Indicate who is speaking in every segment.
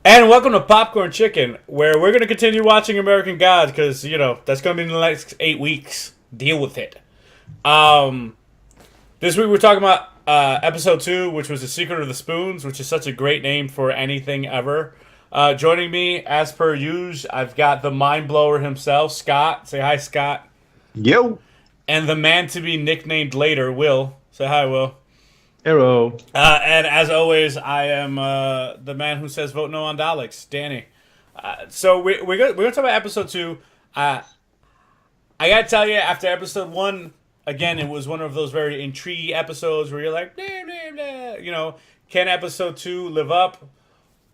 Speaker 1: And welcome to Popcorn Chicken, where we're going to continue watching American Gods because, that's going to be in the next 8 weeks. Deal with it. Um, this week we're talking about episode 2, which was The Secret of the Spoons, which is such a great name for anything ever. Joining me, as per usual, I've got the mind blower himself, Scott. Say hi, Scott.
Speaker 2: Yo.
Speaker 1: And the man to be nicknamed later, Will. Say hi, Will.
Speaker 3: Hello.
Speaker 1: And as always, I am the man who says vote no on Daleks, Danny. So we're gonna talk about episode 2. I gotta tell you, after episode 1, again, it was one of those very intriguing episodes where you're like, blah, blah, blah. Can episode 2 live up?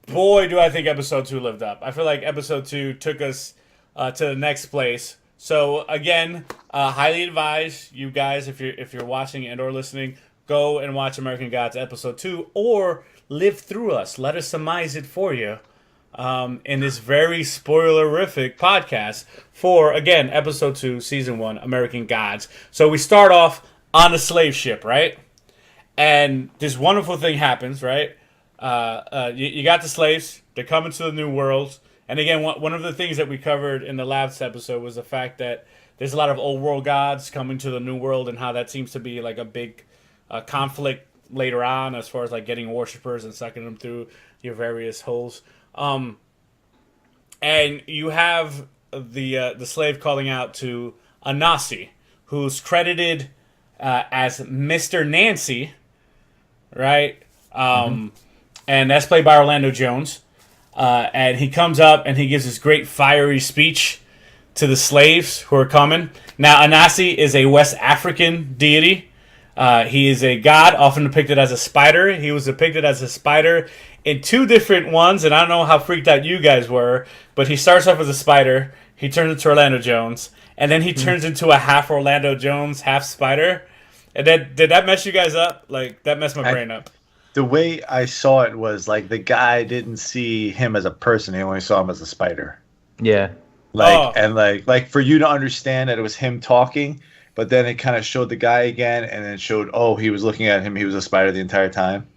Speaker 1: Boy, do I think episode 2 lived up. I feel like episode 2 took us to the next place. So again, highly advise you guys, if you're watching and or listening, go and watch American Gods episode 2 or live through us. Let us surmise it for you in this very spoilerific podcast for, again, episode 2, season 1, American Gods. So we start off on a slave ship, right? And this wonderful thing happens, right? You got the slaves. They're coming to the new world. And again, one of the things that we covered in the last episode was the fact that there's a lot of old world gods coming to the new world and how that seems to be like a big conflict later on as far as like getting worshippers and sucking them through your various holes. And you have the slave calling out to Anansi, who's credited as Mr. Nancy, right? And that's played by Orlando Jones. And he comes up and he gives this great fiery speech to the slaves who are coming. Now, Anansi is a West African deity. He is a god, often depicted as a spider. He was depicted as a spider in 2 different ones, and I don't know how freaked out you guys were, but he starts off as a spider, he turns into Orlando Jones, and then he turns into a half Orlando Jones, half spider. And then, did that mess you guys up? Like, that messed my brain up.
Speaker 2: The way I saw it was like the guy didn't see him as a person; he only saw him as a spider.
Speaker 3: Yeah.
Speaker 2: And for you to understand that it was him talking, but then it kind of showed the guy again, and then it showed, he was looking at him. He was a spider the entire time.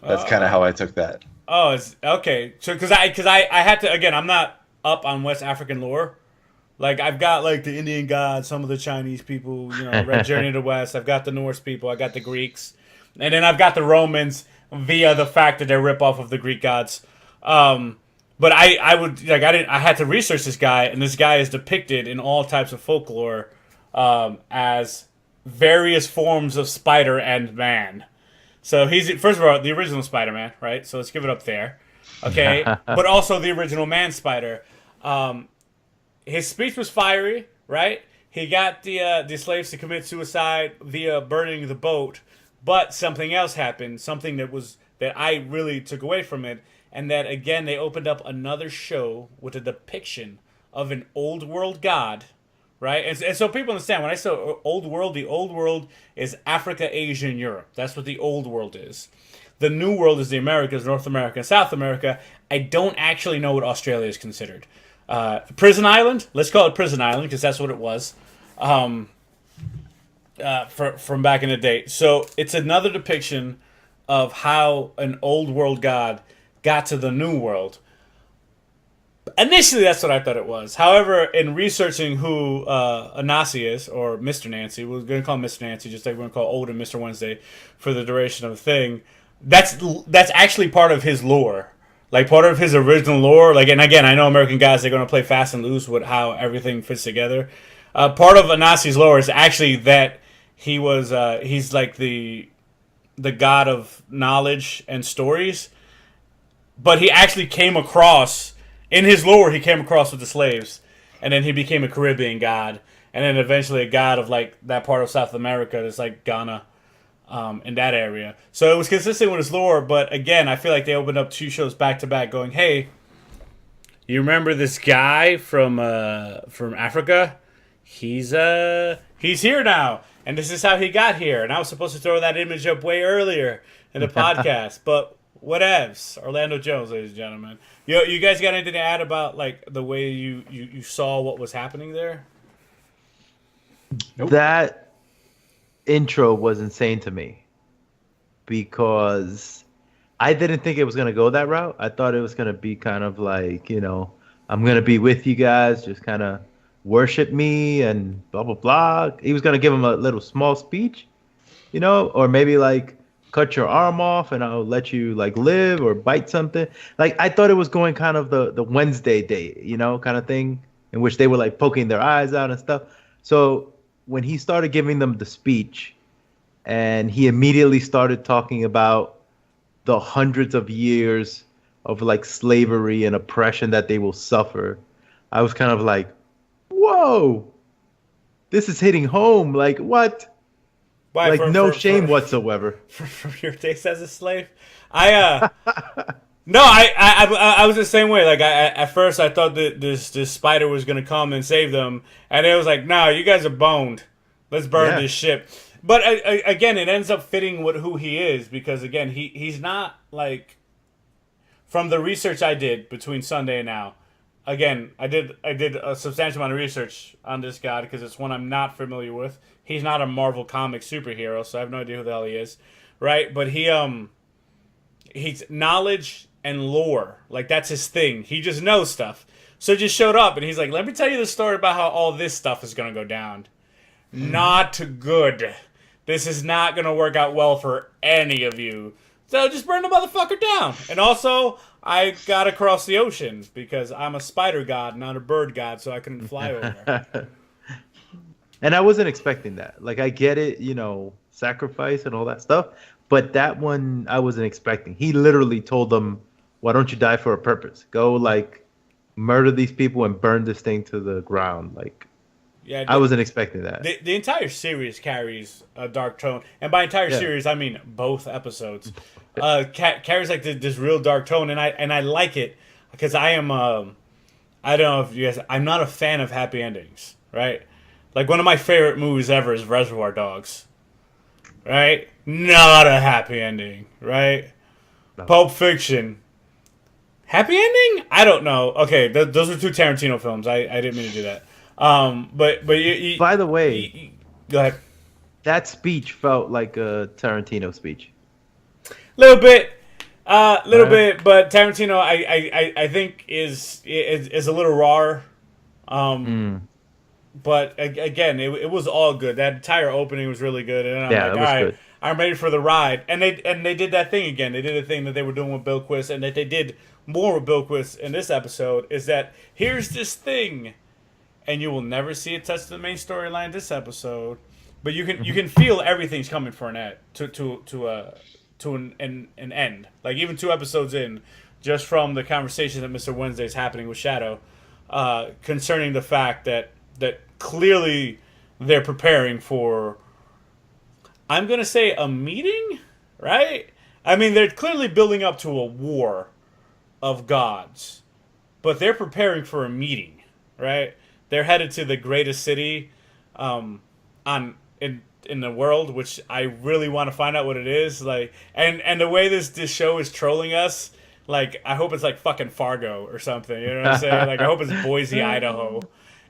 Speaker 2: That's kind of how I took that.
Speaker 1: Oh, it's okay. So, because I had to, again, I'm not up on West African lore. Like, I've got, like, the Indian gods, some of the Chinese people, Red Journey to the West. I've got the Norse people. I got the Greeks. And then I've got the Romans via the fact that they're rip-off of the Greek gods. But I had to research this guy, and this guy is depicted in all types of folklore as various forms of spider and man. So he's, first of all, the original Spider-Man, right? So let's give it up there. Okay? But also the original man spider. His speech was fiery, right? He got the slaves to commit suicide via burning the boat, but something else happened, something that I really took away from it, and that, again, they opened up another show with a depiction of an old world god, right? And so people understand, when I say old world, the old world is Africa, Asia, and Europe. That's what the old world is. The new world is the Americas, North America, and South America. I don't actually know what Australia is considered. Prison Island? Let's call it Prison Island, because that's what it was from back in the day. So it's another depiction of how an old world god got to the new world. Initially, that's what I thought it was. However, in researching who Anansi is, or Mr. Nancy, we're going to call him Mr. Nancy, just like we're going to call Olden Mr. Wednesday for the duration of the thing. That's actually part of his lore, like part of his original lore. Like, and again, I know American Gods, they're going to play fast and loose with how everything fits together. Part of Anansi's lore is actually that he's like the god of knowledge and stories, but he actually came across. In his lore, he came across with the slaves, and then he became a Caribbean god, and then eventually a god of like that part of South America that's like Ghana, in that area. So it was consistent with his lore, but again, I feel like they opened up 2 shows back to back, going, "Hey, you remember this guy from Africa? He's here now, and this is how he got here." And I was supposed to throw that image up way earlier in the podcast, but whatevs. Orlando Jones, ladies and gentlemen. You guys got anything to add about like the way you saw what was happening there?
Speaker 2: Nope.
Speaker 3: That intro was insane to me because I didn't think it was gonna go that route. I thought it was gonna be kind of like, I'm gonna be with you guys, just kind of worship me and blah blah blah. He was gonna give him a little small speech, or maybe like cut your arm off and I'll let you like live or bite something. Like I thought it was going kind of the Wednesday day, kind of thing in which they were like poking their eyes out and stuff. So when he started giving them the speech and he immediately started talking about the hundreds of years of like slavery and oppression that they will suffer, I was kind of like, whoa, this is hitting home. Like what?
Speaker 1: Why,
Speaker 3: like no shame whatsoever.
Speaker 1: For your days as a slave, no, I was the same way. Like at first I thought that this spider was gonna come and save them, and it was like, no, you guys are boned. Let's burn this ship. But again, it ends up fitting with who he is because again, he's not like, from the research I did between Sunday and now. Again, I did a substantial amount of research on this guy because it's one I'm not familiar with. He's not a Marvel comic superhero, so I have no idea who the hell he is, right? But he's knowledge and lore, like that's his thing. He just knows stuff. So he just showed up and he's like, "Let me tell you the story about how all this stuff is gonna go down. Not good. This is not gonna work out well for any of you. So just burn the motherfucker down." And also, I got across the ocean because I'm a spider god, not a bird god, so I couldn't fly over.
Speaker 3: And I wasn't expecting that. Like, I get it, sacrifice and all that stuff. But that one, I wasn't expecting. He literally told them, why don't you die for a purpose? Go, like, murder these people and burn this thing to the ground. Like, yeah, I wasn't expecting that.
Speaker 1: The entire series carries a dark tone. And by entire series, I mean both episodes. Carries, like, this real dark tone. And I like it because I am, I don't know if you guys, I'm not a fan of happy endings, right? Like, one of my favorite movies ever is Reservoir Dogs. Right? Not a happy ending, right? No. Pulp Fiction. Happy ending? I don't know. Okay, those are two Tarantino films. I didn't mean to do that. But you
Speaker 3: by the way,
Speaker 1: go ahead.
Speaker 3: That speech felt like a Tarantino speech.
Speaker 1: Little bit, bit. But Tarantino, I think is a little raw. But again, it was all good. That entire opening was really good, and I'm like, all right, good. I'm ready for the ride. And they did that thing again. They did a thing that they were doing with Bilquis, and that they did more with Bilquis in this episode. Is that here's this thing, and you will never see it touch the main storyline this episode, but you can feel everything's coming for an end to an end. Like even 2 episodes in, just from the conversation that Mr. Wednesday's happening with Shadow, concerning the fact that clearly they're preparing for, I'm going to say, a meeting, right? I mean, they're clearly building up to a war of gods, but they're preparing for a meeting, right? They're headed to the greatest city in the world, which I really want to find out what it is. Like, and the way this show is trolling us, like, I hope it's like fucking Fargo or something. You know what I'm saying? Like, I hope it's Boise, Idaho.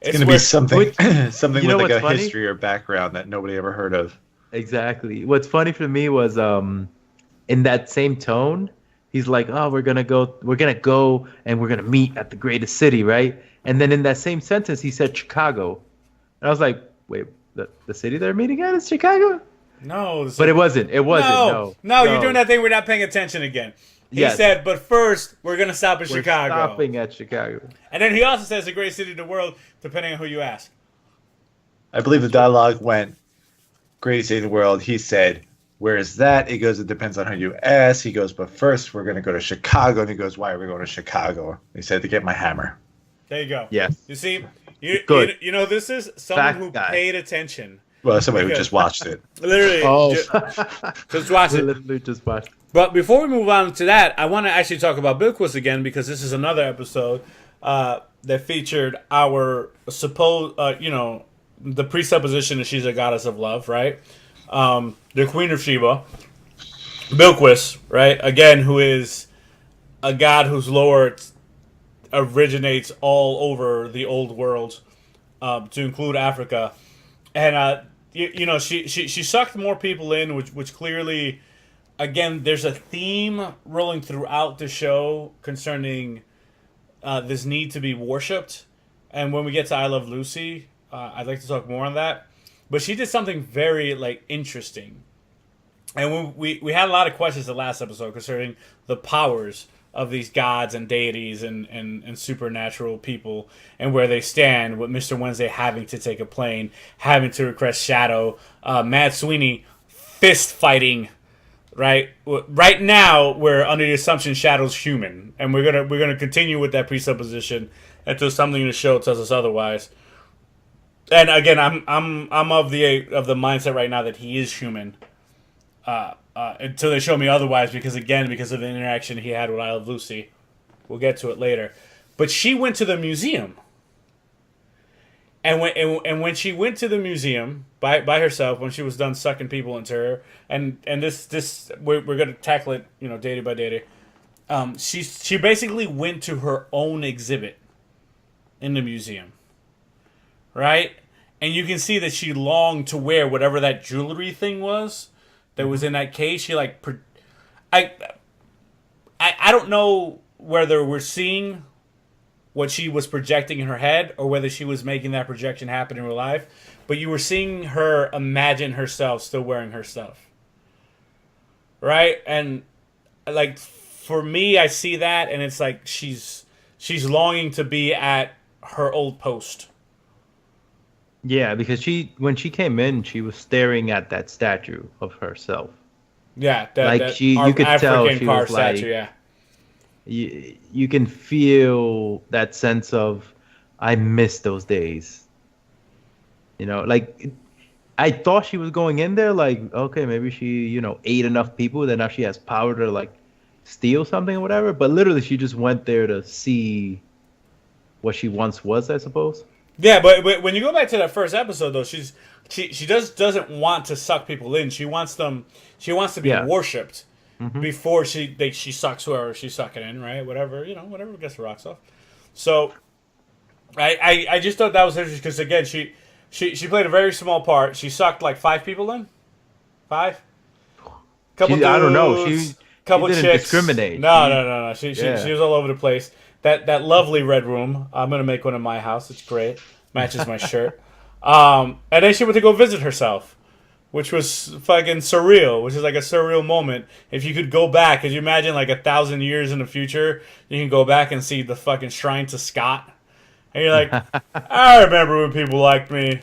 Speaker 2: It's going to be something with like a funny? History or background that nobody ever heard of.
Speaker 3: Exactly. What's funny for me was in that same tone, he's like, "Oh, we're gonna go and we're gonna meet at the greatest city, right?" And then in that same sentence, he said Chicago, and I was like, "Wait, the city they're meeting at is Chicago?"
Speaker 1: No,
Speaker 3: but it wasn't. It wasn't.
Speaker 1: No, you're doing that thing. We're not paying attention again. He said, but first, we're going to stop at Chicago.
Speaker 3: We're stopping at Chicago.
Speaker 1: And then he also says the great city of the world, depending on who you ask.
Speaker 2: I believe the dialogue went, greatest city in the world. He said, where is that? He goes, it depends on who you ask. He goes, but first, we're going to go to Chicago. And he goes, why are we going to Chicago? He said, to get my hammer.
Speaker 1: There you go.
Speaker 3: Yes.
Speaker 1: You see, you know, this is someone who paid attention.
Speaker 2: Well, somebody who just watched it.
Speaker 1: Literally. Just watched it.
Speaker 3: Literally just watched it.
Speaker 1: But before we move on to that, I want to actually talk about Bilquis again because this is another episode that featured our the presupposition that she's a goddess of love, right? The Queen of Sheba, Bilquis, right? Again, who is a god whose lore originates all over the old world, to include Africa, and she sucked more people in, which clearly. again, there's a theme rolling throughout the show concerning this need to be worshipped. And when we get to I Love Lucy, I'd like to talk more on that. But she did something very like interesting. And we had a lot of questions the last episode concerning the powers of these gods and deities and supernatural people and where they stand, with Mr. Wednesday having to take a plane, having to request Shadow, Mad Sweeney fist fighting, right? Right now we're under the assumption Shadow's human, and we're gonna continue with that presupposition until something in the show tells us otherwise. And again, I'm of the mindset right now that he is human. Until they show me otherwise, because of the interaction he had with I Love Lucy. We'll get to it later. But she went to the museum. And when she went to the museum by herself, when she was done sucking people into her, and this we're gonna tackle it, day by day. She basically went to her own exhibit in the museum. Right? And you can see that she longed to wear whatever that jewelry thing was that was in that case. She I don't know whether we're seeing what she was projecting in her head or whether she was making that projection happen in real life, but you were seeing her imagine herself still wearing her stuff, right? And like for me, I see that, and it's like she's longing to be at her old post.
Speaker 3: Yeah, because when she came in, she was staring at that statue of herself.
Speaker 1: Yeah,
Speaker 3: you could tell she was
Speaker 1: statue,
Speaker 3: like,
Speaker 1: yeah.
Speaker 3: You can feel that sense of, I miss those days. I thought she was going in there like, okay, maybe she, ate enough people that now she has power to like steal something or whatever. But literally, she just went there to see what she once was, I suppose.
Speaker 1: Yeah, but when you go back to that first episode, though, she doesn't want to suck people in. She wants to be worshipped before she sucks whoever she's sucking in, right? Whatever gets the rocks off. So, I just thought that was interesting because again, she played a very small part. She sucked like 5 people in, 5. Couple dudes,
Speaker 3: I don't know. She
Speaker 1: didn't
Speaker 3: chicks. Discriminate.
Speaker 1: No. She was all over the place. That lovely red room. I'm gonna make one in my house. It's great. Matches my shirt. And then she went to go visit herself, which was fucking surreal. Which is like a surreal moment. If you could go back, could you imagine like 1,000 years in the future, you can go back and see the fucking shrine to Scott, and you're like, I remember when people liked me.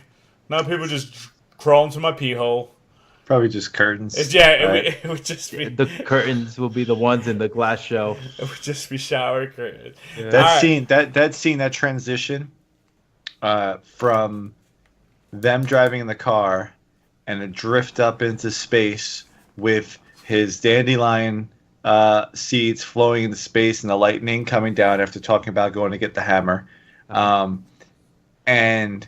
Speaker 1: Now people just crawl into my pee hole.
Speaker 2: Probably just curtains.
Speaker 1: It would just be
Speaker 3: the curtains will be the ones in the glass show.
Speaker 1: It would just be shower curtains.
Speaker 2: Yeah. That transition from them driving in the car and a drift up into space with his dandelion seeds flowing into space and the lightning coming down after talking about going to get the hammer, and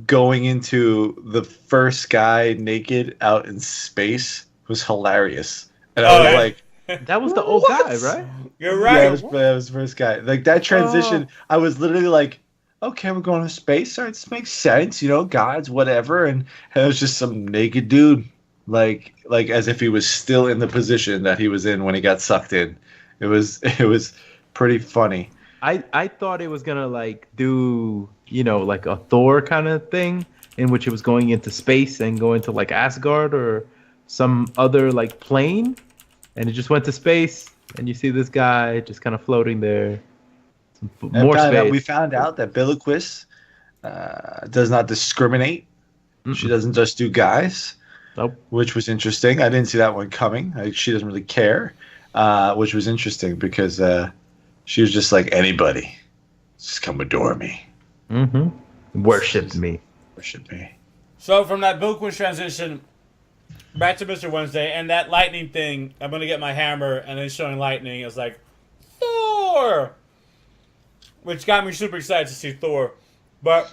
Speaker 2: going into the first guy naked out in space was hilarious. And I was like,
Speaker 3: that was the old guy, right?
Speaker 1: You're right.
Speaker 2: Yeah, that was the first guy. Like that transition, I was literally like, okay, we're going to space. All right, this makes sense. Gods, whatever. And it was just some naked dude, like as if he was still in the position that he was in when he got sucked in. It was pretty funny.
Speaker 3: I thought it was gonna like do like a Thor kind of thing in which it was going into space and going to like Asgard or some other like plane, and it just went to space and you see this guy just kind of floating there.
Speaker 2: We found out that Billiquist does not discriminate. Mm-mm. She doesn't just do guys.
Speaker 3: Nope. Which
Speaker 2: was interesting. I didn't see that one coming. She doesn't really care, which was interesting because she was just like, anybody, just come adore me.
Speaker 3: Mm-hmm. Worship me.
Speaker 1: So from that Billiquist transition back to Mr. Wednesday and that lightning thing, I'm gonna get my hammer and then showing lightning. It was like Thor, which got me super excited to see Thor. But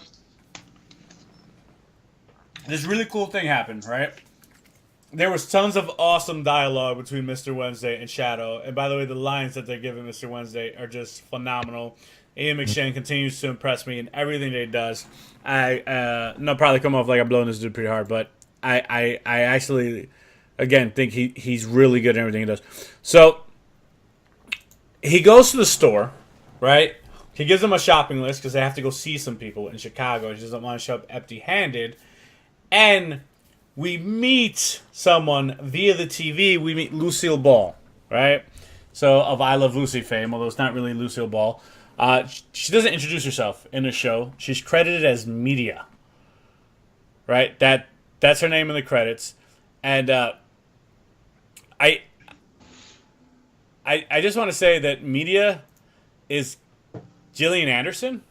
Speaker 1: this really cool thing happened, right? There was tons of awesome dialogue between Mr. Wednesday and Shadow. And by the way, the lines that they're giving Mr. Wednesday are just phenomenal. Ian McShane continues to impress me in everything that he does. I'll probably come off like I'm blowing this dude pretty hard, but I actually again, think he's really good at everything he does. So he goes to the store, right? He gives them a shopping list because they have to go see some people in Chicago. He doesn't want to show up empty-handed. And we meet someone via the TV. We meet Lucille Ball, right? So of I Love Lucy fame, although it's not really Lucille Ball. She doesn't introduce herself in the show. She's credited as Media, right? That's her name in the credits. And I just want to say that Media is Gillian Anderson,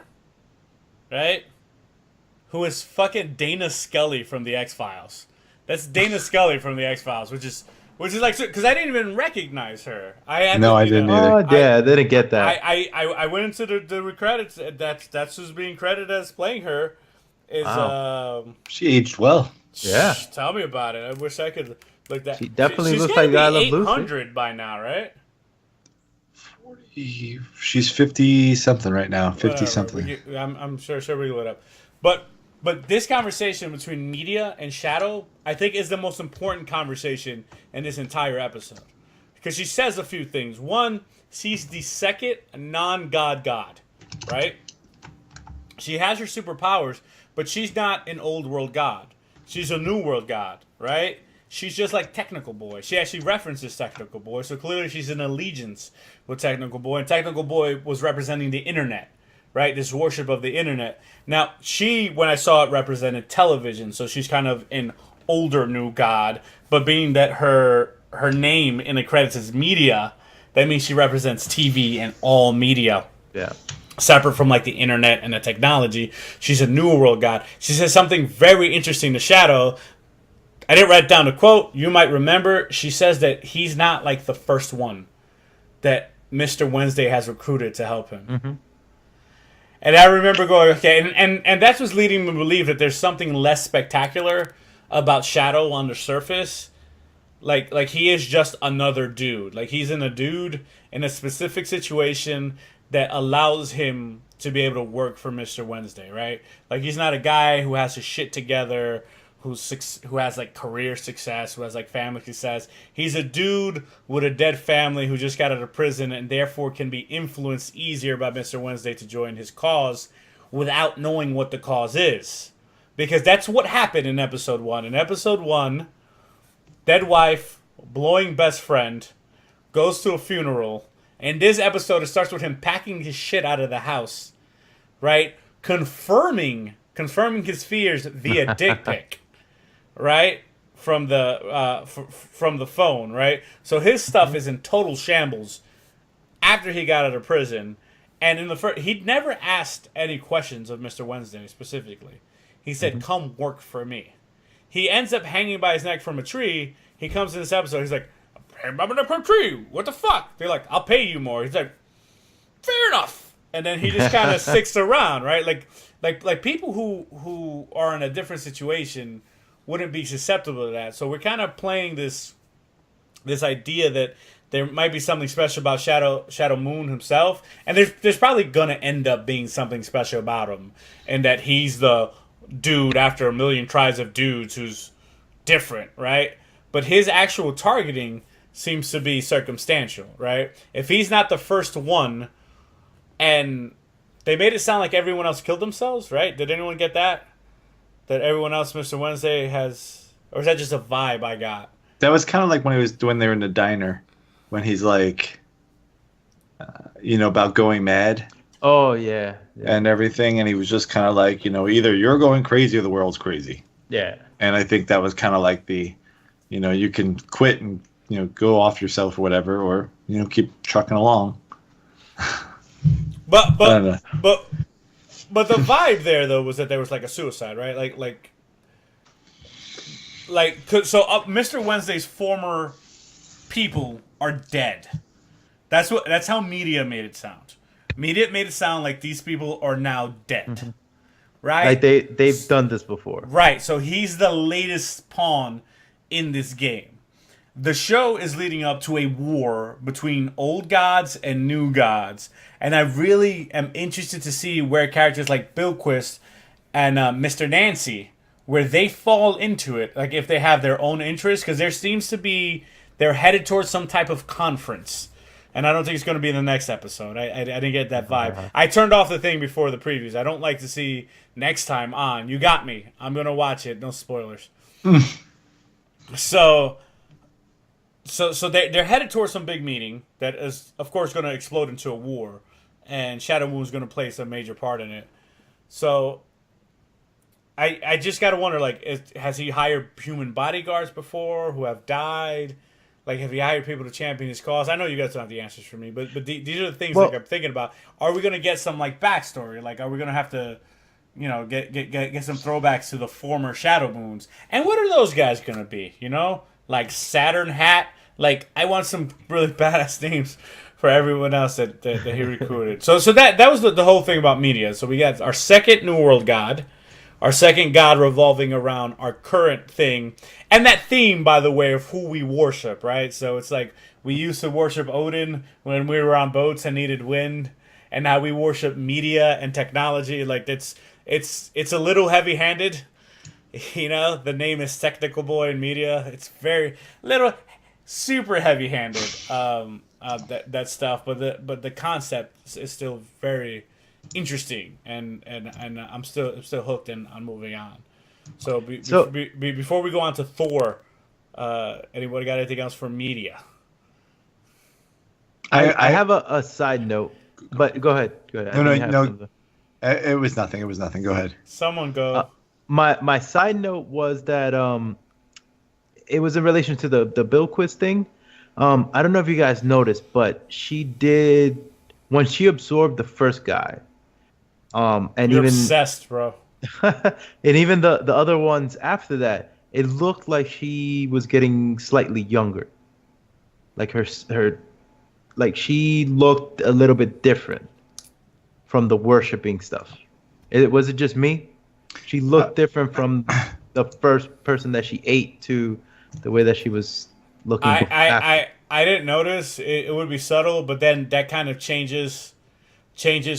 Speaker 1: right? Who is fucking Dana Scully from the X-Files. That's Dana Scully from the X-Files, which is like, because I didn't even recognize her. I
Speaker 2: didn't either.
Speaker 3: Oh yeah, I didn't get that.
Speaker 1: I went into the credits. That's who's being credited as playing her. Is
Speaker 3: Wow.
Speaker 2: She aged well.
Speaker 3: Yeah.
Speaker 1: Tell me about it. I wish I could look that.
Speaker 3: She definitely
Speaker 1: she's
Speaker 3: looks
Speaker 1: gotta
Speaker 3: like
Speaker 1: be
Speaker 3: I Love Lucy.
Speaker 1: 800 by now, right?
Speaker 2: She's 50 something right now. 50
Speaker 1: Whatever.
Speaker 2: something.
Speaker 1: I'm sure she'll bring it up. But this conversation between Media and Shadow, I think, is the most important conversation in this entire episode. Because she says a few things. One, she's the second non-god god, right? She has her superpowers, but she's not an old world god. She's a new world god, right? She's just like Technical Boy. She actually references Technical Boy, so clearly she's in allegiance with Technical Boy. And Technical Boy was representing the internet, right? This worship of the internet. Now, when I saw it, represented television, so she's kind of an older new god. But being that her name in the credits is Media, that means she represents TV and all media.
Speaker 3: Yeah.
Speaker 1: Separate from like the internet and the technology. She's a new world god. She says something very interesting to Shadow. I didn't write down the quote. You might remember. She says that he's not like the first one that Mr. Wednesday has recruited to help him.
Speaker 3: Mm-hmm.
Speaker 1: And I remember going, okay, and that's what's leading me to believe that there's something less spectacular about Shadow on the surface. Like he is just another dude. Like he's a dude in a specific situation that allows him to be able to work for Mr. Wednesday, right? Like he's not a guy who has his shit together, who has like career success, who has like family success. He's a dude with a dead family who just got out of prison and therefore can be influenced easier by Mr. Wednesday to join his cause without knowing what the cause is. Because that's what happened in episode 1. In episode 1, dead wife, blowing best friend, goes to a funeral. In this episode, it starts with him packing his shit out of the house, right? Confirming his fears via dick pic. Right, from the phone, right? So his stuff is in total shambles after he got out of prison, and in the first, he'd never asked any questions of Mr. Wednesday specifically. He said, "Come work for me." He ends up hanging by his neck from a tree. He comes in this episode. He's like, "I'm hanging by my neck from a tree. What the fuck?" They're like, "I'll pay you more." He's like, "Fair enough." And then he just kind of sticks around, right? Like people who are in a different situation wouldn't be susceptible to that. So we're kind of playing this idea that there might be something special about Shadow Moon himself, and there's probably gonna end up being something special about him, and that he's the dude after a million tries of dudes who's different, right? But his actual targeting seems to be circumstantial, right? If he's not the first one, and they made it sound like everyone else killed themselves, right? Did anyone get that? That everyone else, Mr. Wednesday, has... Or is that just a vibe I got?
Speaker 2: That was kind of like when they were in the diner, when he's like, about going mad.
Speaker 3: Oh yeah.
Speaker 2: And everything, and he was just kind of like, either you're going crazy or the world's crazy.
Speaker 3: Yeah.
Speaker 2: And I think that was kind of like the, you can quit and go off yourself or whatever, or keep trucking along.
Speaker 1: But the vibe there though was that there was like a suicide, right? So Mr. Wednesday's former people are dead. That's how media made it sound. Media made it sound like these people are now dead, right?
Speaker 3: Like they've done this before,
Speaker 1: right? So he's the latest pawn in this game. The show is leading up to a war between old gods and new gods, and I really am interested to see where characters like Bilquist and Mr. Nancy where they fall into it, like if they have their own interests, because there seems to be they're headed towards some type of conference, and I don't think it's going to be in the next episode. I didn't get that vibe. I turned off the thing before the previews. I don't like to see next time on. You got me. I'm going to watch it. No spoilers. So they're headed towards some big meeting that is, of course, going to explode into a war, and Shadow Moon's going to play some major part in it. So I just got to wonder, like, has he hired human bodyguards before who have died? Like, have he hired people to champion his cause? I know you guys don't have the answers for me, but these are the things like I'm thinking about. Are we going to get some, like, backstory? Like, are we going to have to, you know, get some throwbacks to the former Shadow Moons? And what are those guys going to be, you know? Like, Saturn Hat? Like, I want some really badass names for everyone else that he recruited. So that was the whole thing about media. So we got our second New World God, our second god revolving around our current thing, and that theme, by the way, of who we worship, right? So it's like we used to worship Odin when we were on boats and needed wind, and now we worship media and technology. Like it's a little heavy-handed, you know. The name is Technical Boy in media. It's very little, super heavy-handed. That stuff, but the concept is still very interesting, and I'm still hooked and I'm moving on. So before we go on to Thor, anybody got anything else for media?
Speaker 3: I have a side note, but go ahead.
Speaker 2: No. It was nothing. Go ahead.
Speaker 1: Someone go.
Speaker 3: My side note was that it was in relation to the Bill quiz thing. I don't know if you guys noticed, but she did when she absorbed the first guy. And
Speaker 1: You're
Speaker 3: even
Speaker 1: obsessed, bro.
Speaker 3: and even the other ones after that, it looked like she was getting slightly younger. Like her like she looked a little bit different from the worshiping stuff. Was it just me? She looked different from the first person that she ate to the way that she was looking.
Speaker 1: I didn't notice. It would be subtle, but then that kind of changes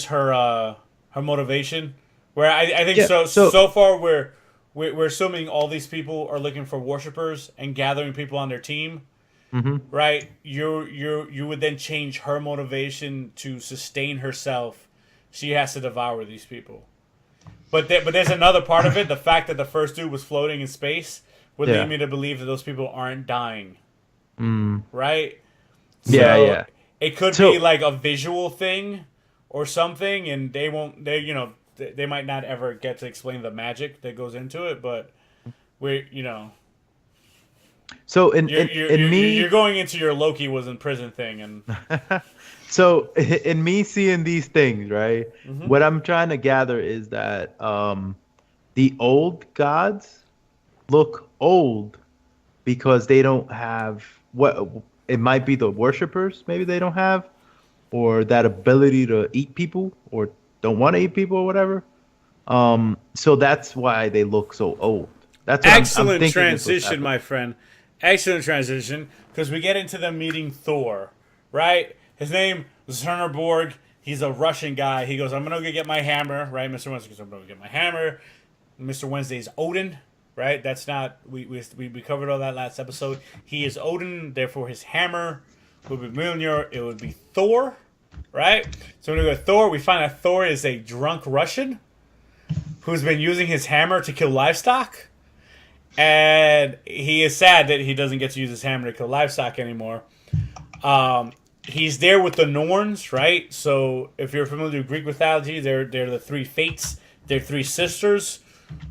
Speaker 1: her her motivation. Where I think so far we're assuming all these people are looking for worshipers and gathering people on their team.
Speaker 3: Mm-hmm.
Speaker 1: Right? You would then change her motivation to sustain herself. She has to devour these people. But there's another part of it. The fact that the first dude was floating in space would lead me to believe that those people aren't dying. Right? So
Speaker 3: yeah.
Speaker 1: It could be like a visual thing or something, and they might not ever get to explain the magic that goes into it, but
Speaker 3: So
Speaker 1: you're going into your Loki was in prison thing, and
Speaker 3: so in me seeing these things, right?
Speaker 1: Mm-hmm.
Speaker 3: What I'm trying to gather is that the old gods look old because they don't have what it might be the worshippers. Maybe they don't have, or that ability to eat people, or don't want to eat people, or whatever. So that's why they look so old. That's what
Speaker 1: excellent
Speaker 3: I'm
Speaker 1: transition, my friend. Excellent transition, because we get into them meeting Thor, right? His name is Werner Borg. He's a Russian guy. He goes, I'm going to go get my hammer, right? Mr. Wednesday goes, I'm going to go get my hammer. Mr. Wednesday's Odin, right? That's not, we covered all that last episode. He is Odin, therefore his hammer would be Mjolnir. It would be Thor, right? So when we go to Thor, we find that Thor is a drunk Russian who's been using his hammer to kill livestock. And he is sad that he doesn't get to use his hammer to kill livestock anymore. He's there with the Norns, right? So if you're familiar with Greek mythology, they're the three fates. They're three sisters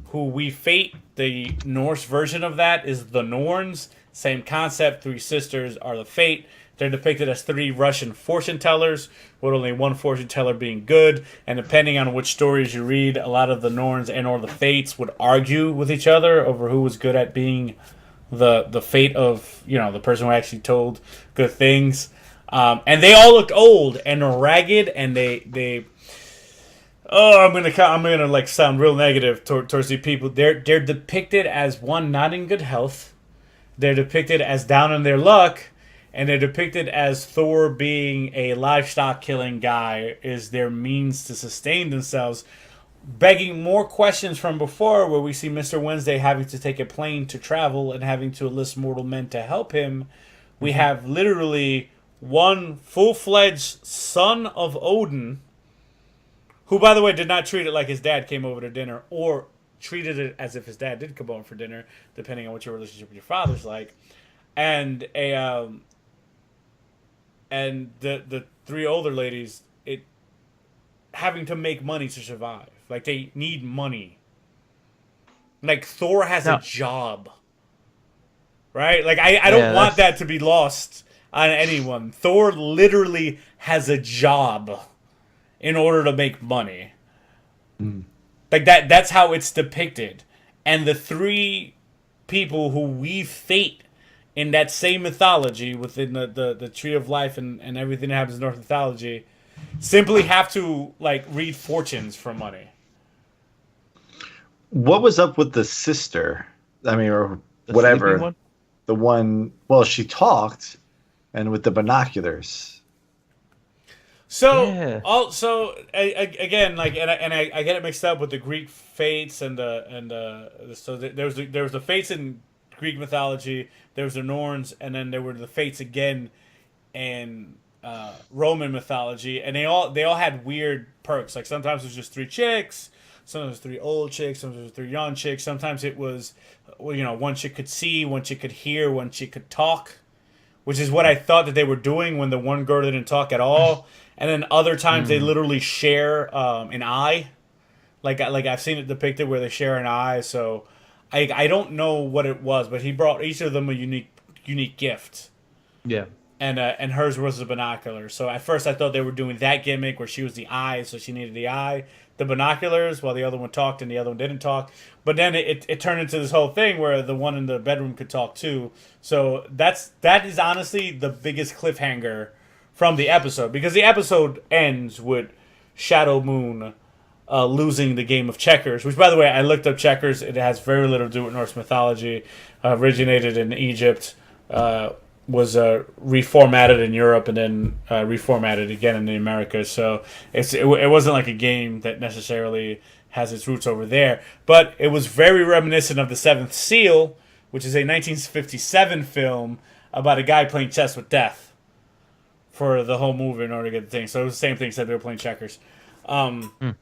Speaker 1: who we fate. The Norse version of that is the Norns. Same concept. Three sisters are the fate. They're depicted as three Russian fortune tellers, with only one fortune teller being good. And depending on which stories you read, a lot of the Norns and or the Fates would argue with each other over who was good at being the fate of, the person who actually told good things. And they all looked old and ragged, and they I'm gonna like sound real negative towards these people. They're depicted as one not in good health. They're depicted as down on their luck. And they're depicted as Thor being a livestock killing guy is their means to sustain themselves, begging more questions from before, where we see Mr. Wednesday having to take a plane to travel and having to enlist mortal men to help him. We have literally one full-fledged son of Odin, who, by the way, did not treat it like his dad came over to dinner, or treated it as if his dad did come over for dinner, depending on what your relationship with your father's like. And and the three older ladies, having to make money to survive. Like, they need money. Like, Thor has a job. Right? Like, I don't want that to be lost on anyone. Thor literally has a job in order to make money. Like, that's how it's depicted. And the three people who weave fate in that same mythology, within the Tree of Life and everything that happens in Norse mythology, simply have to, like, read fortunes for money.
Speaker 2: What was up with the sister? I mean, or
Speaker 3: The
Speaker 2: whatever.
Speaker 3: sleeping one?
Speaker 2: The one, well, she talked, and with the binoculars.
Speaker 1: So,
Speaker 3: Yeah.
Speaker 1: again, like, and I get it mixed up with the Greek fates and so there was the fates in Greek mythology, there was the Norns, and then there were the fates again in Roman mythology, and they all had weird perks. Like, sometimes it was just 3 chicks, sometimes it was 3 old chicks, sometimes it was 3 young chicks, sometimes it was, one chick could see, one chick could hear, one chick could talk, which is what I thought that they were doing when the one girl didn't talk at all. And then other times they literally share an eye, like I've seen it depicted where they share an eye. So I don't know what it was, but he brought each of them a unique gift.
Speaker 3: Yeah.
Speaker 1: And hers was the binoculars. So at first I thought they were doing that gimmick where she was the eye, so she needed the eye, the binoculars, while the other one talked and the other one didn't talk. But then it turned into this whole thing where the one in the bedroom could talk too. So that is honestly the biggest cliffhanger from the episode, because the episode ends with Shadow Moon losing the game of checkers, which, by the way, I looked up checkers. It has very little to do with Norse mythology. Originated in Egypt, was reformatted in Europe, and then reformatted again in the Americas. So it wasn't like a game that necessarily has its roots over there, but it was very reminiscent of The Seventh Seal, which is a 1957 film about a guy playing chess with death for the whole movie in order to get the thing. So it was the same thing, except they were playing checkers. Anyway,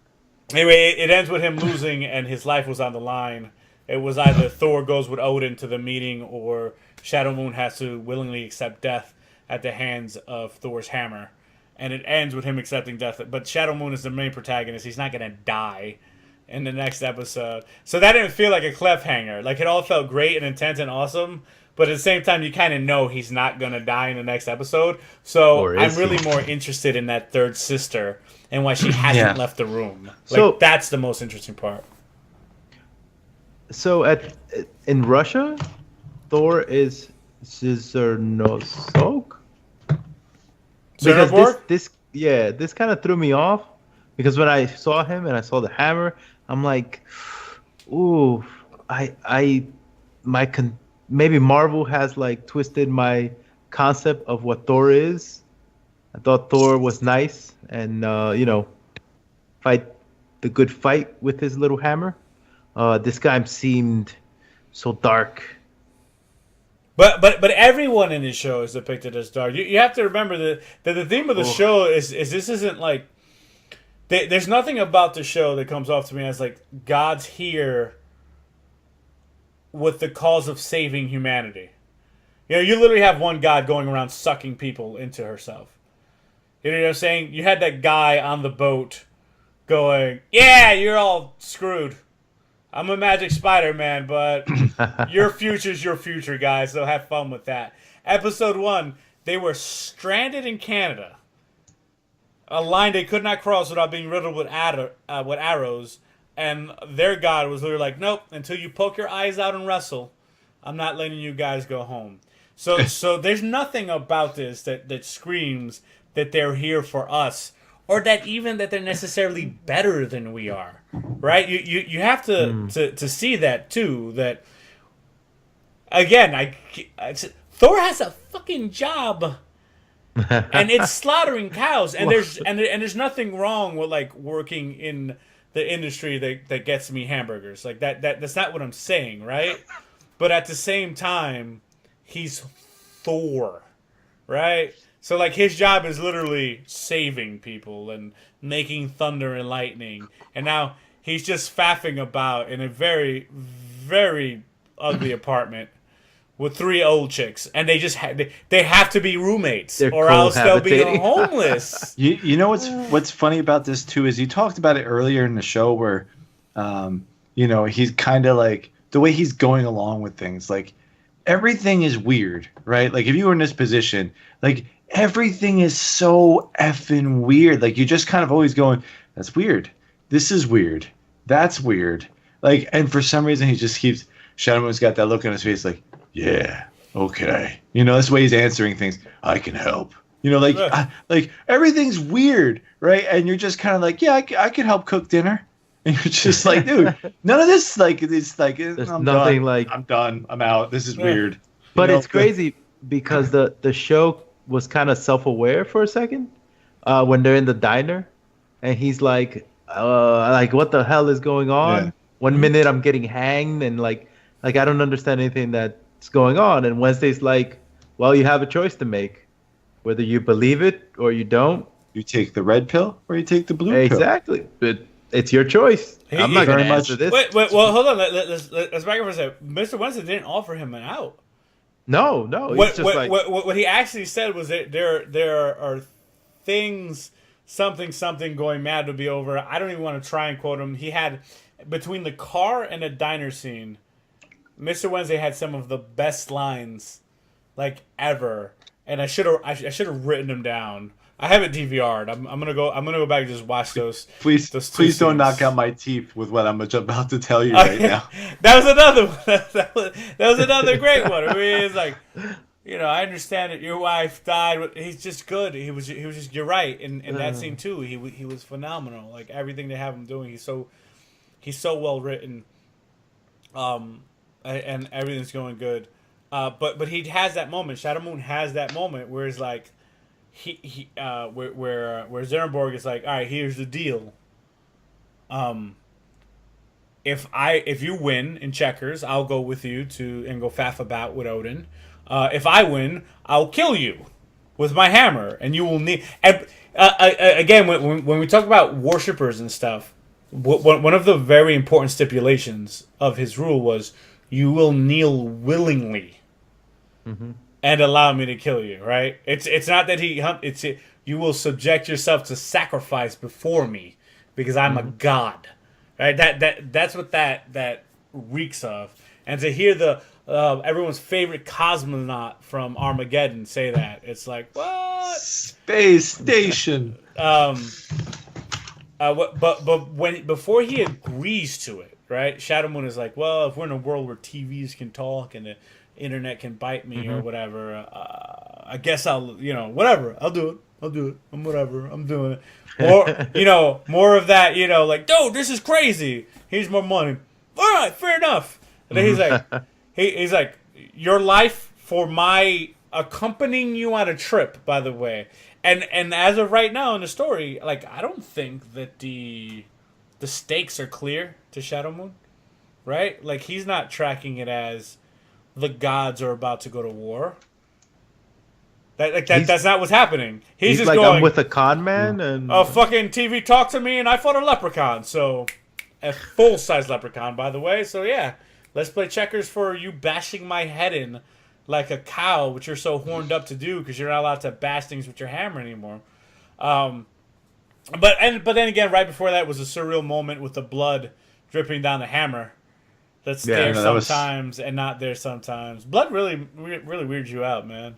Speaker 1: it ends with him losing, and his life was on the line. It was either Thor goes with Odin to the meeting, or Shadow Moon has to willingly accept death at the hands of Thor's hammer. And it ends with him accepting death. But Shadow Moon is the main protagonist. He's not going to die in the next episode. So that didn't feel like a cliffhanger. Like, it all felt great and intense and awesome, but at the same time, you kind of know he's not going to die in the next episode. So I'm really more interested in that third sister and why she hasn't left the room. Like, that's the most interesting part.
Speaker 3: So in Russia, Thor is Nosok? Because this kind of threw me off, because when I saw him and I saw the hammer, I'm like, ooh, maybe Marvel has, like, twisted my concept of what Thor is. I thought Thor was nice and fight the good fight with his little hammer. This guy seemed so dark.
Speaker 1: But everyone in this show is depicted as dark. You have to remember that the theme of the show is this isn't like, there's nothing about the show that comes off to me as like God's here with the cause of saving humanity. You literally have one God going around sucking people into herself. You know what I'm saying? You had that guy on the boat going, yeah, you're all screwed. I'm a magic Spider-Man, but your future's your future, guys, so have fun with that. Episode 1, they were stranded in Canada. A line they could not cross without being riddled with arrows. And their God was literally like, nope, until you poke your eyes out and wrestle, I'm not letting you guys go home. So there's nothing about this that screams that they're here for us, or that they're necessarily better than we are, right? You have to see that too. That again, Thor has a fucking job, and it's slaughtering cows, and there's nothing wrong with like working in the industry that gets me hamburgers. Like that's not what I'm saying, right? But at the same time, he's Thor, right? So like his job is literally saving people and making thunder and lightning, and now he's just faffing about in a very, very ugly apartment with 3 old chicks, and they just they have to be roommates,
Speaker 3: They're
Speaker 1: or else they'll be
Speaker 3: cohabitating.
Speaker 1: homeless.
Speaker 2: You know what's funny about this too is you talked about it earlier in the show where, he's kind of like the way he's going along with things. Like everything is weird, right? Like if you were in this position, like everything is so effing weird. Like you're just kind of always going, "That's weird. This is weird. That's weird." Like, and for some reason he just keeps. Shadow Moon's got that look on his face, like, "Yeah, okay." This way he's answering things. I can help. Like everything's weird, right? And you're just kind of like, "Yeah, I can help cook dinner." And you're just like, dude, none of this, like, it's like,
Speaker 3: There's
Speaker 2: I'm
Speaker 3: nothing
Speaker 2: done.
Speaker 3: like.
Speaker 2: I'm done. I'm out. This is weird.
Speaker 3: But it's crazy because the show was kind of self-aware for a second when they're in the diner, and he's like what the hell is going on?
Speaker 2: Yeah.
Speaker 3: 1 minute I'm getting hanged, and like I don't understand anything that's going on. And Wednesday's like, well, you have a choice to make, whether you believe it or you don't.
Speaker 2: You take the red pill or you take the blue pill.
Speaker 3: Exactly, but it's your choice. I'm not
Speaker 2: very
Speaker 3: going to
Speaker 2: much-
Speaker 3: answer this.
Speaker 1: Wait, well, hold on. Let's back up for a second. Mr. Wednesday didn't offer him an out.
Speaker 3: No, it's just like
Speaker 1: What he actually said was that there are things, something going mad to be over. I don't even want to try and quote him. He had, between the car and the diner scene, Mr. Wednesday had some of the best lines like ever, and I should have written them down. I have it DVR'd. I'm gonna go back and just watch those.
Speaker 2: Please
Speaker 1: those 2
Speaker 2: don't
Speaker 1: scenes.
Speaker 2: knock out my teeth with what I'm about to tell you right now.
Speaker 1: That was another one. That was another great one. I mean, it's like, I understand that your wife died. He's just good. He was just. You're right. In that scene too, he was phenomenal. Like everything they have him doing, he's so well written. And everything's going good. But he has that moment. Shadow Moon has that moment where it's like, where Zerenborg is like, all right, here's the deal. If you win in checkers, I'll go with you and go faff about with Odin. If I win, I'll kill you with my hammer, and you will need. And again, when we talk about worshippers and stuff, one of the very important stipulations of his rule was you will kneel willingly. Mm-hmm. And allow me to kill you, right? It's not that you will subject yourself to sacrifice before me because I'm a god, right? That's what that reeks of. And to hear the everyone's favorite cosmonaut from Armageddon say that, it's like, what?
Speaker 2: Space station.
Speaker 1: Before he agrees to it, right? Shadow Moon is like, well, if we're in a world where TVs can talk and the internet can bite me or whatever, I guess I'll, whatever. I'll do it. I'm whatever. I'm doing it. Or, more of that, like, dude, this is crazy. Here's more money. All right, fair enough. And then he's like, he's like, your life for my accompanying you on a trip, by the way. And as of right now in the story, like, I don't think that the stakes are clear to Shadow Moon, right? Like, he's not tracking it as the gods are about to go to war. That's not what's happening. He's just
Speaker 3: like,
Speaker 1: going,
Speaker 3: I'm with a con man, and
Speaker 1: fucking TV talked to me, and I fought a leprechaun. So, a full-size leprechaun, by the way. So, yeah, let's play checkers for you bashing my head in like a cow, which you're so horned up to do because you're not allowed to bash things with your hammer anymore. But then again, right before that was a surreal moment with the blood dripping down the hammer. That's there sometimes and not there sometimes. Blood really weirds you out, man.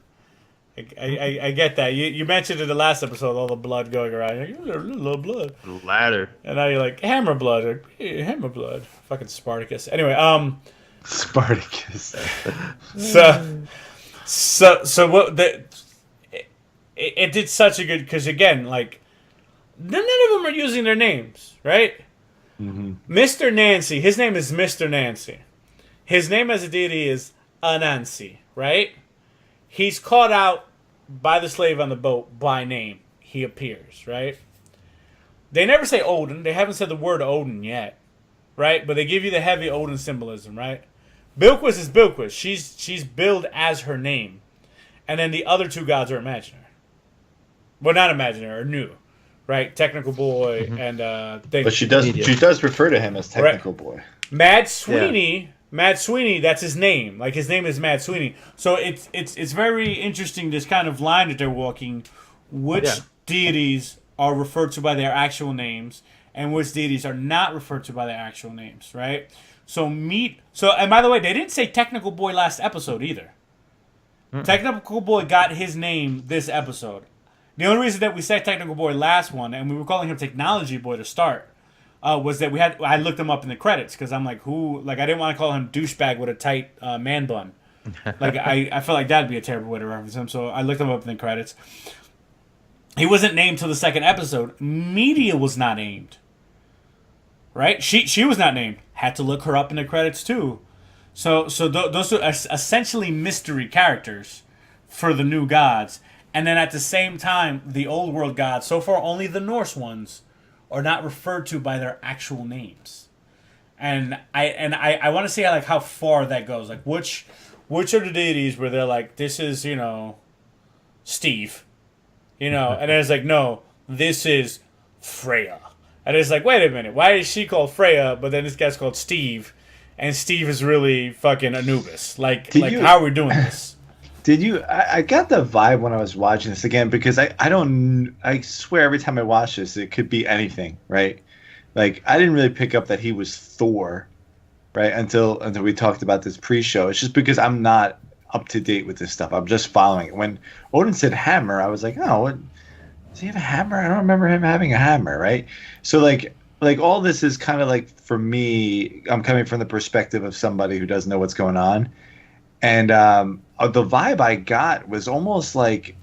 Speaker 1: I get that. You mentioned in the last episode all the blood going around. You're like, a little blood.
Speaker 3: ladder.
Speaker 1: And now you're like, hammer blood. Or, hammer blood. Fucking Spartacus. Anyway,
Speaker 2: Spartacus.
Speaker 1: So what it did such a good, because again, like, none of them are using their names, right? Mm-hmm. Mr. Nancy, his name is Mr. Nancy. His name as a deity is Anansi, right? He's called out by the slave on the boat by name. He appears, right? They never say Odin. They haven't said the word Odin yet, right? But they give you the heavy Odin symbolism, right? Bilquis is Bilquis. She's billed as her name, and then the other two gods are imaginary. Well, not imaginary, or new, right? Technical Boy and
Speaker 2: But she does refer to him as Technical Boy.
Speaker 1: Mad Sweeney. Yeah. Mad Sweeney, that's his name. Like, his name is Mad Sweeney. So it's very interesting, this kind of line that they're walking. Which deities are referred to by their actual names, and which deities are not referred to by their actual names, right? And by the way, they didn't say Technical Boy last episode either. Technical Boy got his name this episode. The only reason that we said Technical Boy last one, and we were calling him Technology Boy to start, was that I looked him up in the credits, because I'm like, I didn't want to call him douchebag with a tight man bun. Like, I felt like that'd be a terrible way to reference him, so I looked him up in the credits. He wasn't named till the second episode. Media was not named. Right? She was not named. Had to look her up in the credits too. So those are essentially mystery characters for the new gods. And then at the same time, the old world gods, so far only the Norse ones, are not referred to by their actual names. And I want to see how far that goes. Like, which are the deities where they're like, this is, Steve. And then it's like, no, this is Freya. And it's like, wait a minute, why is she called Freya, but then this guy's called Steve, and Steve is really fucking Anubis? How are we doing this?
Speaker 2: I got the vibe when I was watching this again, because I swear every time I watch this, it could be anything, right? Like, I didn't really pick up that he was Thor, right? Until we talked about this pre-show. It's just because I'm not up to date with this stuff. I'm just following it. When Odin said hammer, I was like, oh, does he have a hammer? I don't remember him having a hammer, right? So like all this is kind of like, for me, I'm coming from the perspective of somebody who doesn't know what's going on. And the vibe I got was almost like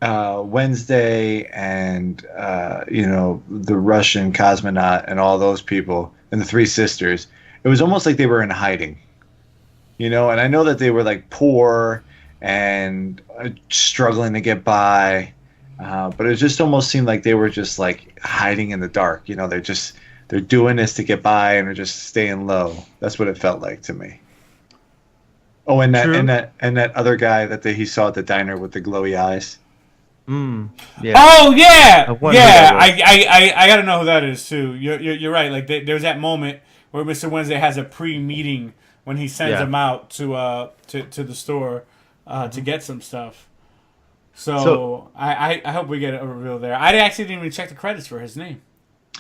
Speaker 2: Wednesday and the Russian cosmonaut and all those people and the three sisters. It was almost like they were in hiding. And I know that they were like poor and struggling to get by, but it just almost seemed like they were just like hiding in the dark. They're doing this to get by, and they're just staying low. That's what it felt like to me. Oh, and that other guy that he saw at the diner with the glowy eyes.
Speaker 3: Yeah.
Speaker 1: Oh yeah, I gotta know who that is too. You're right. Like, there's that moment where Mr. Wednesday has a pre-meeting when he sends him out to the store to get some stuff. So I hope we get a reveal there. I actually didn't even check the credits for his name.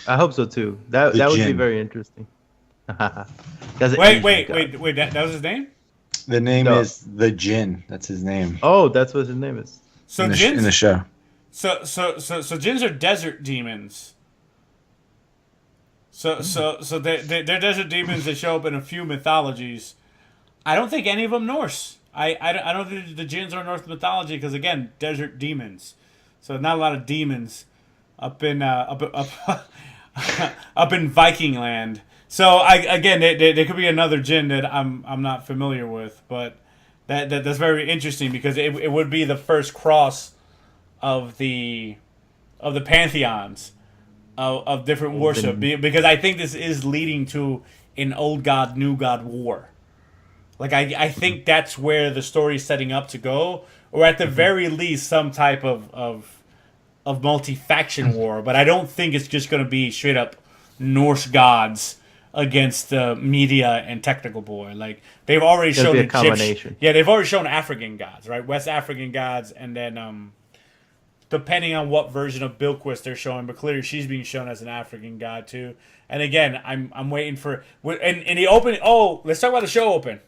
Speaker 3: I hope so too. That would be very interesting.
Speaker 1: Wait. That was his name?
Speaker 2: The name is the Jinn. That's his name.
Speaker 3: Oh, that's what his name is.
Speaker 1: So
Speaker 2: in the show.
Speaker 1: So jinns are desert demons. So they're desert demons that show up in a few mythologies. I don't think any of them Norse. I don't think the jinns are Norse mythology, because, again, desert demons. So not a lot of demons up in up in Viking land. So there could be another jinn that I'm not familiar with, but that's very interesting, because it would be the first cross of the pantheons of different worship, because I think this is leading to an old god, new god war. Like, I think that's where the story is setting up to go, or at the very least some type of multi-faction war. But I don't think it's just going to be straight up Norse gods against Media and Technical Boy. Like, they've already shown
Speaker 3: a combination.
Speaker 1: Yeah, they've already shown African gods, right? West African gods, and then depending on what version of Bilquis they're showing, but clearly she's being shown as an African god too. And again, I'm waiting for in the open. Oh, let's talk about the show open,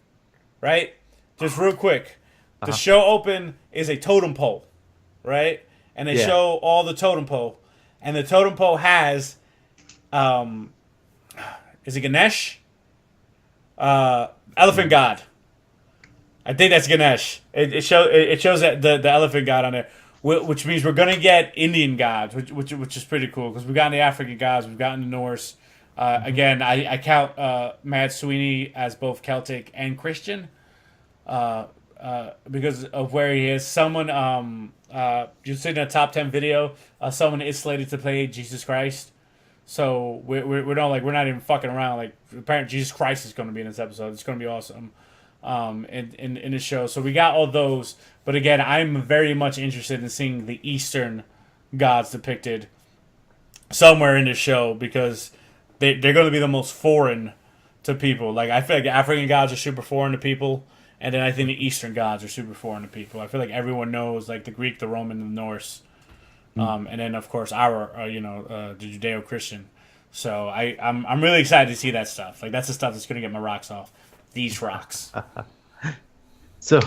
Speaker 1: right? Just real quick, the show open is a totem pole, right? And they show all the totem pole, and the totem pole has, is it Ganesh? Elephant god. I think that's Ganesh. It shows that the elephant god on there, which means we're gonna get Indian gods, which is pretty cool, because we've gotten the African gods, we've gotten the Norse. Again, I count Mad Sweeney as both Celtic and Christian. because of where he is. Someone you see in a top 10 video, someone is slated to play Jesus Christ. So we're not even fucking around. Like apparently Jesus Christ is going to be in this episode. It's going to be awesome. In the show. So we got all those. But again, I'm very much interested in seeing the Eastern gods depicted somewhere in the show because they're going to be the most foreign to people. Like I feel like African gods are super foreign to people, and then I think the Eastern gods are super foreign to people. I feel like everyone knows like the Greek, the Roman, the Norse, and then of course our the Judeo-Christian. So I'm really excited to see that stuff. Like that's the stuff that's going to get my rocks off. These rocks.
Speaker 3: So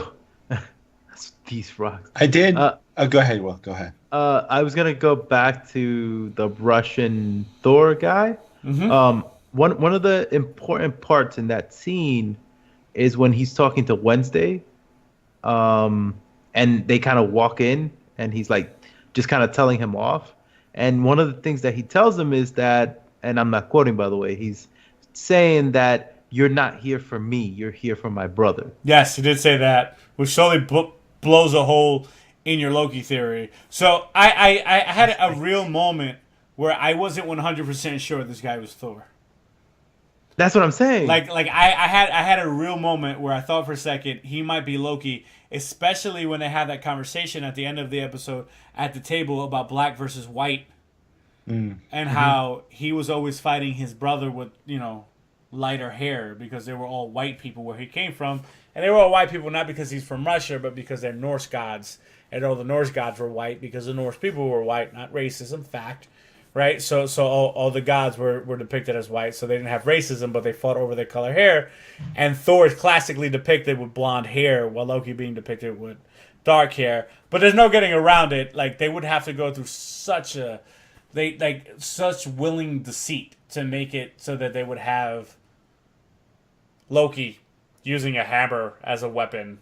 Speaker 3: these rocks.
Speaker 2: I did. Go ahead, Will. Go ahead.
Speaker 3: I was gonna go back to the Russian Thor guy.
Speaker 1: Mm-hmm.
Speaker 3: One of the important parts in that scene is when he's talking to Wednesday, and they kind of walk in, and he's like just kind of telling him off. And one of the things that he tells him is that, and I'm not quoting by the way, he's saying that you're not here for me, you're here for my brother.
Speaker 1: Yes, he did say that, which totally blows a hole in your Loki theory. So I had a real moment where I wasn't 100% sure this guy was Thor.
Speaker 3: That's what I'm saying.
Speaker 1: Like I had a real moment where I thought for a second he might be Loki, especially when they had that conversation at the end of the episode at the table about black versus white, and how he was always fighting his brother with lighter hair because they were all white people where he came from, and they were all white people not because he's from Russia, but because they're Norse gods, and all the Norse gods were white because the Norse people were white, not racism, fact, right? So all the gods were depicted as white, so they didn't have racism, but they fought over their color hair, and Thor is classically depicted with blonde hair, while Loki being depicted with dark hair. But there's no getting around it. Like they would have to go through such willing deceit to make it so that they would have Loki using a hammer as a weapon,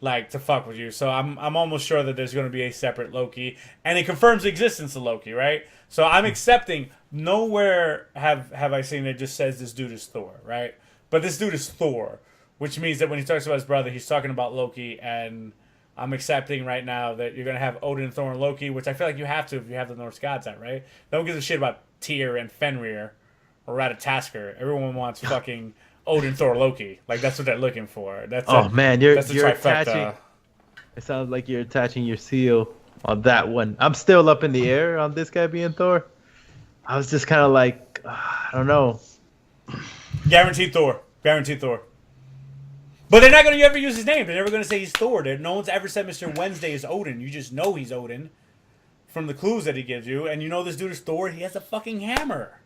Speaker 1: like to fuck with you. So I'm almost sure that there's going to be a separate Loki, and it confirms the existence of Loki, right? So I'm accepting. Nowhere have I seen it just says this dude is Thor, right? But this dude is Thor, which means that when he talks about his brother, he's talking about Loki, and I'm accepting right now that you're going to have Odin, Thor, and Loki, which I feel like you have to if you have the Norse gods out, right? No one gives a shit about Tyr and Fenrir or Ratatoskr. Everyone wants fucking Odin, Thor, Loki. Like that's what they're looking for. That's
Speaker 3: you're
Speaker 1: trifecta.
Speaker 3: attaching. It sounds like you're attaching your seal on that one. I'm still up in the air on this guy being Thor. I was just kind of like, I don't know.
Speaker 1: Guaranteed Thor. Guaranteed Thor. But they're not going to ever use his name. They're never going to say he's Thor. No one's ever said Mr. Wednesday is Odin. You just know he's Odin from the clues that he gives you, and you know this dude is Thor. He has a fucking hammer.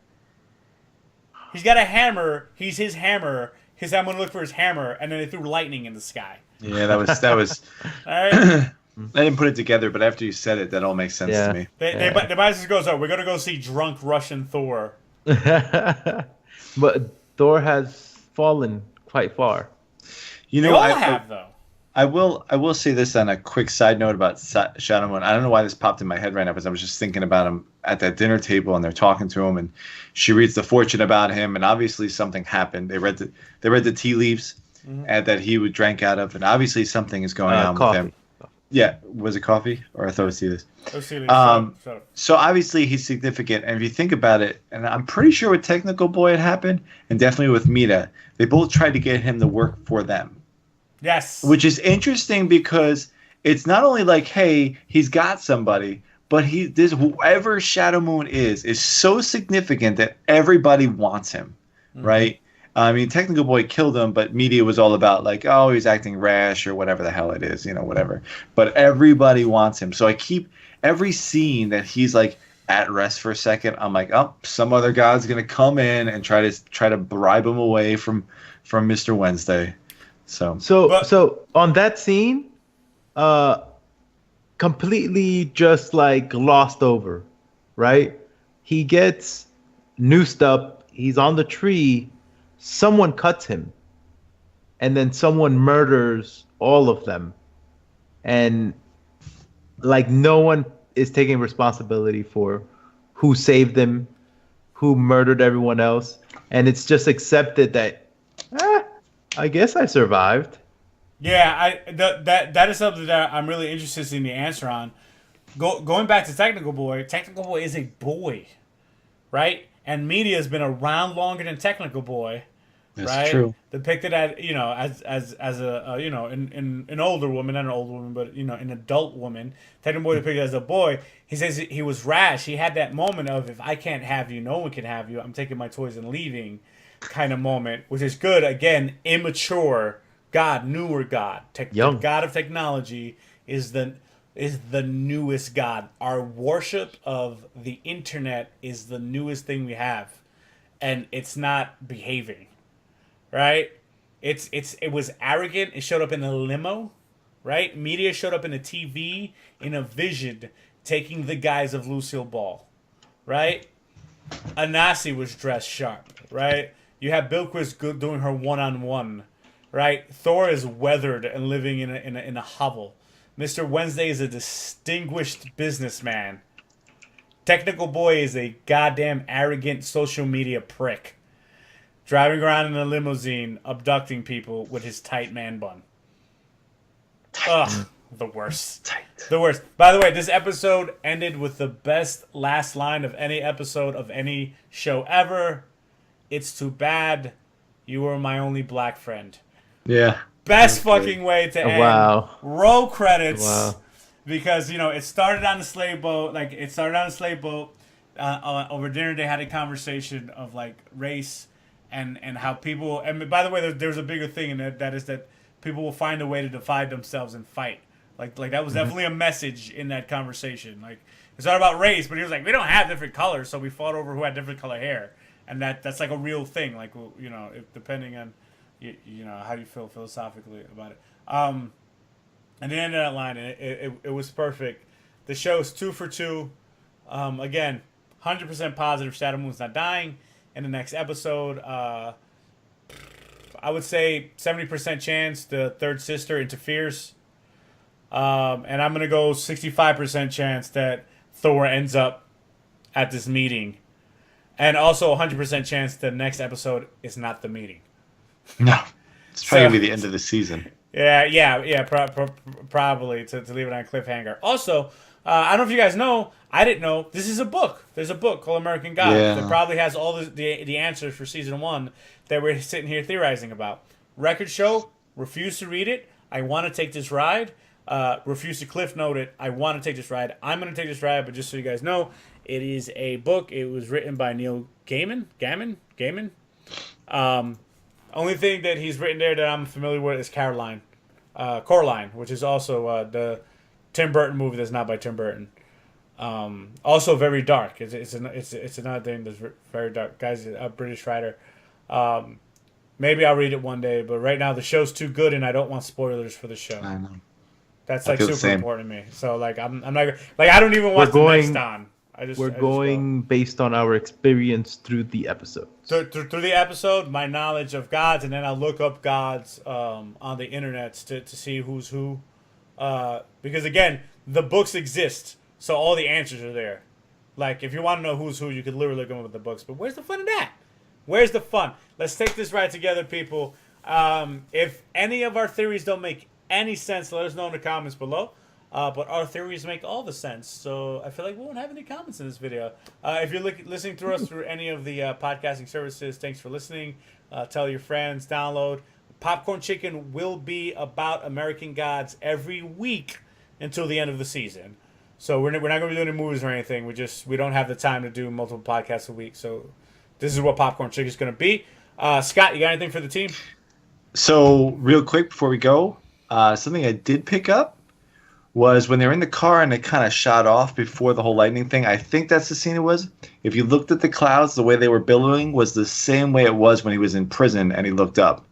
Speaker 1: He's got a hammer. He's his hammer. I'm going to look for his hammer, and then they threw lightning in the sky.
Speaker 2: Yeah, that was.
Speaker 1: All right.
Speaker 2: I didn't put it together, but after you said it, that all makes sense to me.
Speaker 1: The bias goes, we're going to go see drunk Russian Thor.
Speaker 3: But Thor has fallen quite far.
Speaker 1: They all have, though.
Speaker 2: I will say this on a quick side note about Shadow Moon. I don't know why this popped in my head right now, because I was just thinking about him at that dinner table, and they're talking to him, and she reads the fortune about him, and obviously something happened. They read the tea leaves, and that he would drank out of, and obviously something is going on
Speaker 3: coffee.
Speaker 2: with him. Yeah, was it coffee? Or I thought it was tea leaves.
Speaker 1: So
Speaker 2: obviously he's significant, and if you think about it, and I'm pretty sure with Technical Boy it happened, and definitely with Mita, they both tried to get him to work for them.
Speaker 1: Yes.
Speaker 2: Which is interesting because it's not only like, hey, he's got somebody, but whoever Shadow Moon is so significant that everybody wants him, right? I mean, Technical Boy killed him, but media was all about like, oh, he's acting rash or whatever the hell it is, whatever. But everybody wants him. So I keep every scene that he's like at rest for a second, I'm like, oh, some other god's gonna come in and try to bribe him away from Mr. Wednesday.
Speaker 3: So on that scene, completely just like glossed over, right? He gets noosed up. He's on the tree. Someone cuts him, and then someone murders all of them, and like no one is taking responsibility for who saved him, who murdered everyone else, and it's just accepted that I guess I survived.
Speaker 1: Yeah, that is something that I'm really interested in the answer on. Going back to Technical Boy is a boy, right? And media has been around longer than Technical Boy,
Speaker 2: That's
Speaker 1: right?
Speaker 2: true.
Speaker 1: Depicted as a in an older woman, not an older woman, but an adult woman. Technical Boy depicted as a boy. He says he was rash. He had that moment of, if I can't have you, no one can have you. I'm taking my toys and leaving, kind of moment, which is good. Again, immature God, newer God,
Speaker 3: Young.
Speaker 1: the God of technology is the newest God. Our worship of the internet is the newest thing we have, and it's not behaving, right? It was arrogant. It showed up in a limo, right? Media showed up in a TV, in a vision, taking the guise of Lucille Ball, right? Anasi was dressed sharp, right? You have Bilquis doing her one-on-one, right? Thor is weathered and living in a hovel. Mr. Wednesday is a distinguished businessman. Technical Boy is a goddamn arrogant social media prick, driving around in a limousine, abducting people with his tight man bun. Ugh, the worst.
Speaker 2: Tight.
Speaker 1: The worst. By the way, this episode ended with the best last line of any episode of any show ever. It's too bad you were my only black friend.
Speaker 2: Yeah.
Speaker 1: Best fucking way to end.
Speaker 3: Wow.
Speaker 1: Roll credits.
Speaker 3: Wow.
Speaker 1: Because, it started on the slave boat. Over dinner, they had a conversation of, race and how people... And by the way, there's a bigger thing in it. That is that people will find a way to divide themselves and fight. Like that was definitely a message in that conversation. It's not about race, but he was like, we don't have different colors, so we fought over who had different color hair. And that's a real thing. Depending on... how you feel philosophically about it. And the end of that line, it was perfect. The show is 2 for 2. Again, 100% positive. Shadow Moon's not dying in the next episode. I would say 70% chance the third sister interferes. And I'm gonna go 65% chance that Thor ends up at this meeting, and also 100% chance the next episode is not the meeting.
Speaker 2: No. It's probably going to be the end of the season.
Speaker 1: Yeah. Probably to leave it on a cliffhanger. Also, I don't know if you guys know. I didn't know. This is a book. There's a book called American Gods that probably has all the answers for season 1 that we're sitting here theorizing about. Record show. Refuse to read it. I want to take this ride. Refuse to cliff note it. I want to take this ride. I'm going to take this ride, but just so you guys know, it is a book. It was written by Neil Gaiman. Only thing that he's written there that I'm familiar with is Coraline, which is also the Tim Burton movie that's not by Tim Burton. Also very dark. It's another thing that's very dark. Guy's a British writer. Maybe I'll read it one day, but right now the show's too good and I don't want spoilers for the show.
Speaker 2: I know.
Speaker 1: That's
Speaker 2: I feel the
Speaker 1: super
Speaker 2: same.
Speaker 1: important to me. So I'm not I don't even watch the next on.
Speaker 3: We're going based on our experience through the episode.
Speaker 1: So through the episode, my knowledge of gods, and then I'll look up gods on the internet to see who's who. Because again, the books exist, so all the answers are there. If you want to know who's who, you could literally look them up with the books. But where's the fun in that? Where's the fun? Let's take this ride together, people. If any of our theories don't make any sense, let us know in the comments below. But our theories make all the sense, so I feel like we won't have any comments in this video. If you're listening to us through any of the podcasting services, thanks for listening. Tell your friends, download. Popcorn Chicken will be about American Gods every week until the end of the season. So we're not going to be doing any movies or anything. We don't have the time to do multiple podcasts a week. So this is what Popcorn Chicken is going to be. Scott, you got anything for the team?
Speaker 2: So real quick before we go, something I did pick up was when they were in the car and it kind of shot off before the whole lightning thing. I think that's the scene it was. If you looked at the clouds, the way they were billowing was the same way it was when he was in prison and he looked up.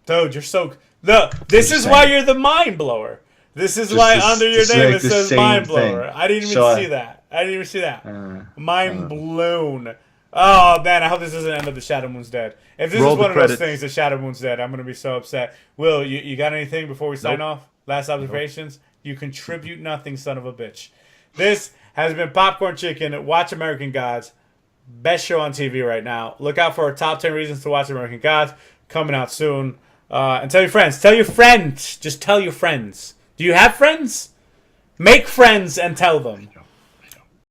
Speaker 1: Dude, you're so... This is why you're the mind blower. This is why under your name it says mind blower. I didn't even see that. Mind blown. Oh, man, I hope this doesn't end up the Shadow Moon's dead. If this is one of those things, the Shadow Moon's dead, I'm going to be so upset. Will, you got anything before we sign off? Last observations? Nope. You contribute nothing, son of a bitch. This has been Popcorn Chicken. Watch American Gods. Best show on TV right now. Look out for our top 10 reasons to watch American Gods. Coming out soon. And tell your friends. Tell your friends. Just tell your friends. Do you have friends? Make friends and tell them.